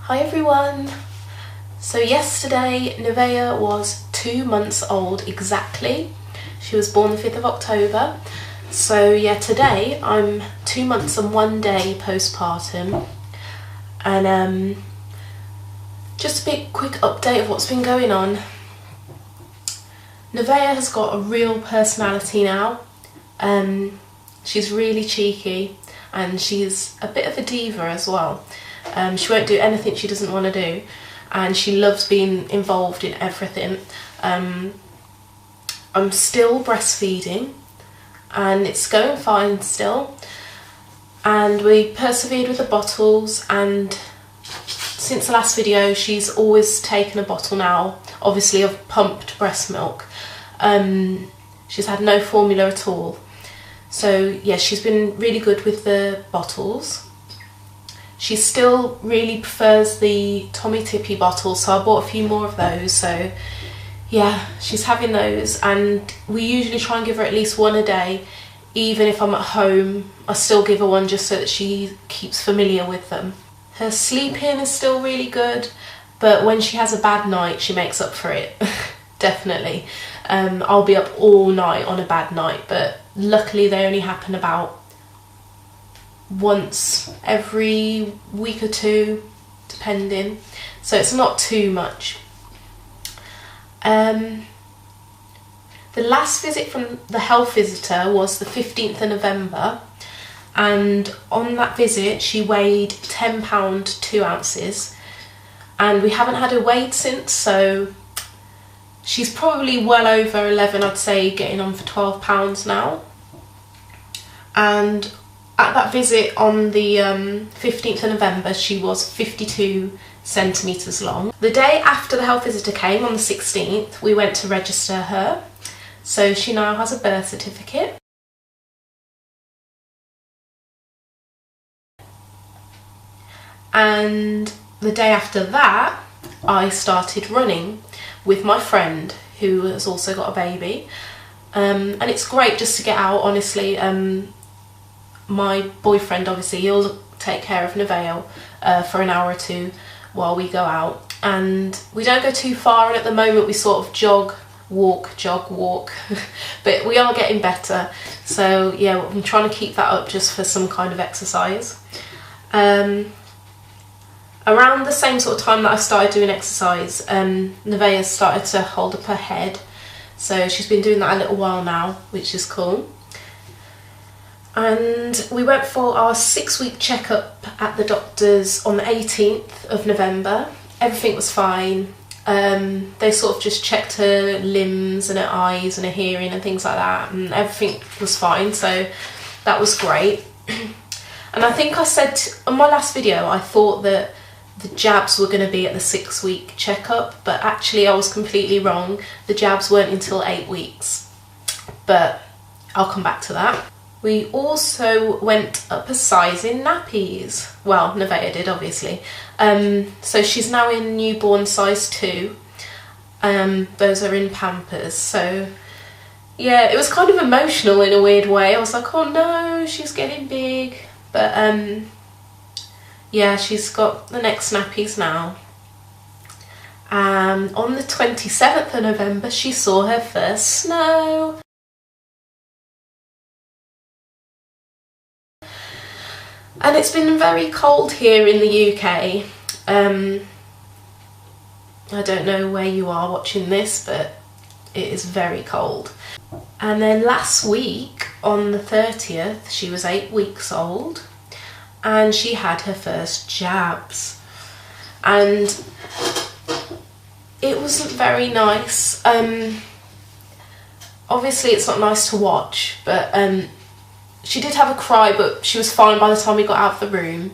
Hi everyone! So yesterday Nevaeh was 2 months old exactly. She was born the 5th of October. So yeah, today I'm 2 months and 1 day postpartum, and just a bit quick update of what's been going on. Nevaeh has got a real personality now. She's really cheeky and she's a bit of a diva as well. She won't do anything she doesn't want to do, and she loves being involved in everything. I'm still breastfeeding and it's going fine still, and we persevered with the bottles, and since the last video she's always taken a bottle now, obviously of pumped breast milk. She's had no formula at all, so yeah, she's been really good with the bottles. She still really prefers the Tommy Tippy bottles, so I bought a few more of those. So yeah, she's having those, and we usually try and give her at least one a day. Even if I'm at home, I still give her one just so that she keeps familiar with them. Her sleeping is still really good, but when she has a bad night, she makes up for it. Definitely. I'll be up all night on a bad night, but luckily they only happen about once every week or two, depending, so it's not too much. The last visit from the health visitor was the 15th of November, and on that visit she weighed £10 2 ounces, and we haven't had her weighed since, so she's probably well over 11, I'd say, getting on for £12 now. And at that visit on the 15th of November, she was 52 centimetres long. The day after the health visitor came, on the 16th, we went to register her. So she now has a birth certificate. And the day after that, I started running with my friend who has also got a baby. And it's great just to get out, honestly. My boyfriend, obviously, he'll take care of Nevaeh for an hour or two while we go out, and we don't go too far, and at the moment we sort of jog, walk, but we are getting better, so yeah, I'm trying to keep that up just for some kind of exercise. Around the same sort of time that I started doing exercise, Nevaeh started to hold up her head, so she's been doing that a little while now, which is cool. And we went for our 6-week checkup at the doctor's on the 18th of November. Everything was fine. They sort of just checked her limbs and her eyes and her hearing and things like that, and everything was fine, so that was great. And I think I said on my last video I thought that the jabs were going to be at the 6-week checkup, but actually I was completely wrong. The jabs weren't until 8 weeks, but I'll come back to that. We also went up a size in nappies. Well, Nevaeh did, obviously. So she's now in newborn size 2. Those are in Pampers. So yeah, it was kind of emotional in a weird way. I was like, oh no, she's getting big. But yeah, she's got the next nappies now. On the 27th of November, she saw her first snow. And it's been very cold here in the UK. I don't know where you are watching this, but it is very cold. And then last week, on the 30th, she was 8 weeks old, and she had her first jabs. And it wasn't very nice. Obviously it's not nice to watch, but she did have a cry, but she was fine by the time we got out of the room.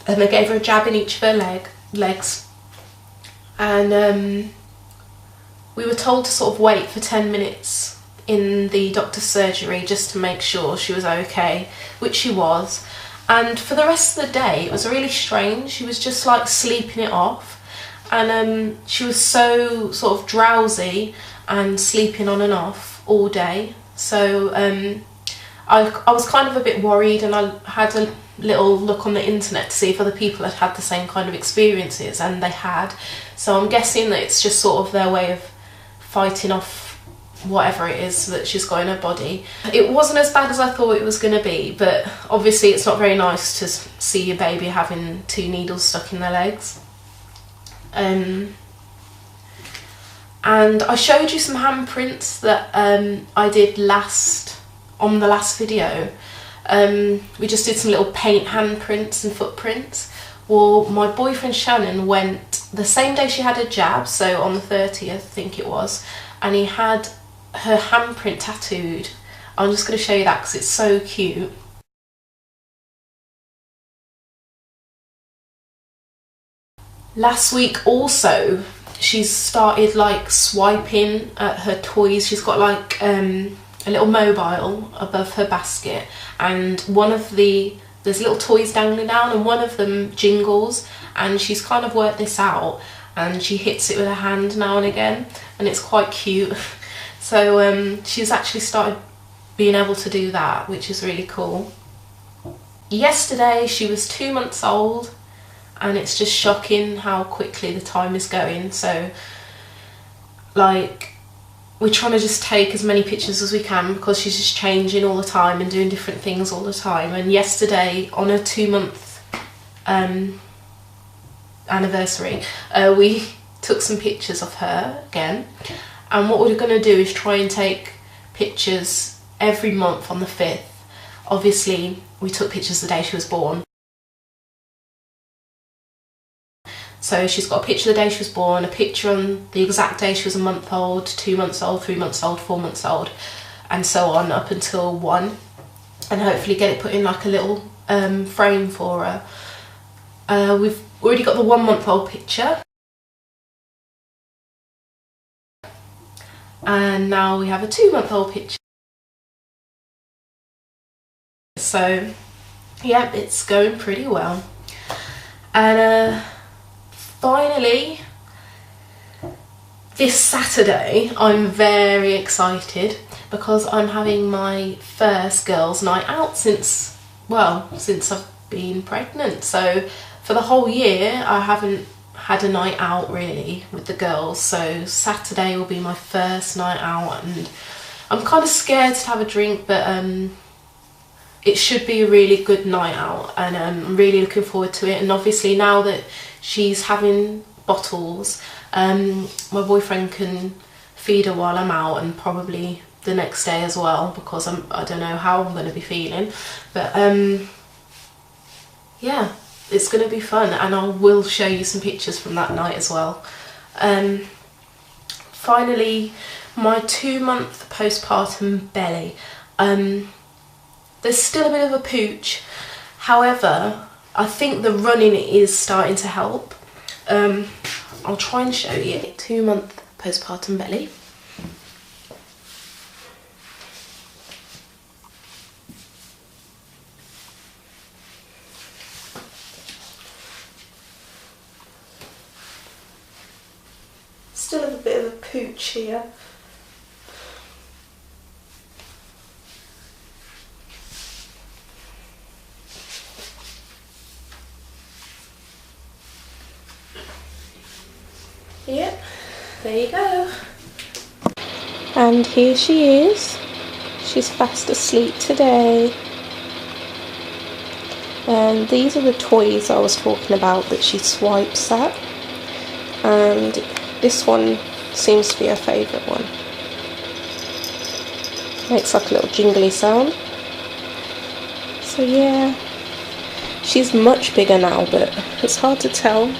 And they gave her a jab in each of her legs. And we were told to sort of wait for 10 minutes in the doctor's surgery just to make sure she was okay, which she was. And for the rest of the day, it was really strange. She was just like sleeping it off. And she was so sort of drowsy and sleeping on and off all day. So I was kind of a bit worried, and I had a little look on the internet to see if other people had had the same kind of experiences, and they had. So I'm guessing that it's just sort of their way of fighting off whatever it is that she's got in her body. It wasn't as bad as I thought it was going to be, but obviously it's not very nice to see your baby having 2 needles stuck in their legs. And I showed you some handprints that I did on the last video. We just did some little paint handprints and footprints. Well, my boyfriend Shannon went the same day she had her jab, so on the 30th I think it was, and he had her handprint tattooed. I'm just going to show you that because it's so cute. Last week also, she's started like swiping at her toys. She's got like a little mobile above her basket, and there's little toys dangling down, and one of them jingles, and she's kind of worked this out, and she hits it with her hand now and again, and it's quite cute. So she's actually started being able to do that, which is really cool. Yesterday she was 2 months old, and it's just shocking how quickly the time is going. So like, we're trying to just take as many pictures as we can because she's just changing all the time and doing different things all the time. And yesterday, on her 2-month anniversary, we took some pictures of her again, and what we're going to do is try and take pictures every month on the 5th. Obviously we took pictures the day she was born, so she's got a picture the day she was born, a picture on the exact day she was a month old, 2 months old, 3 months old, 4 months old, and so on up until 1, and hopefully get it put in like a little frame for her. We've already got the 1-month-old picture, and now we have a 2-month-old picture. So yeah, it's going pretty well. And finally, this Saturday I'm very excited because I'm having my first girls' night out since I've been pregnant. So for the whole year I haven't had a night out really with the girls, so Saturday will be my first night out, and I'm kind of scared to have a drink, but it should be a really good night out, and I'm really looking forward to it. And obviously now that she's having bottles, my boyfriend can feed her while I'm out, and probably the next day as well, because I don't know how I'm going to be feeling, but yeah, it's going to be fun, and I will show you some pictures from that night as well. Finally, my 2-month postpartum belly. There's still a bit of a pooch, however I think the running is starting to help. I'll try and show you. 2-month postpartum belly. Still have a bit of a pooch here. Yep, there you go. And here she is. She's fast asleep today. And these are the toys I was talking about that she swipes at. And this one seems to be her favourite one. Makes like a little jingly sound. So yeah, she's much bigger now, but it's hard to tell.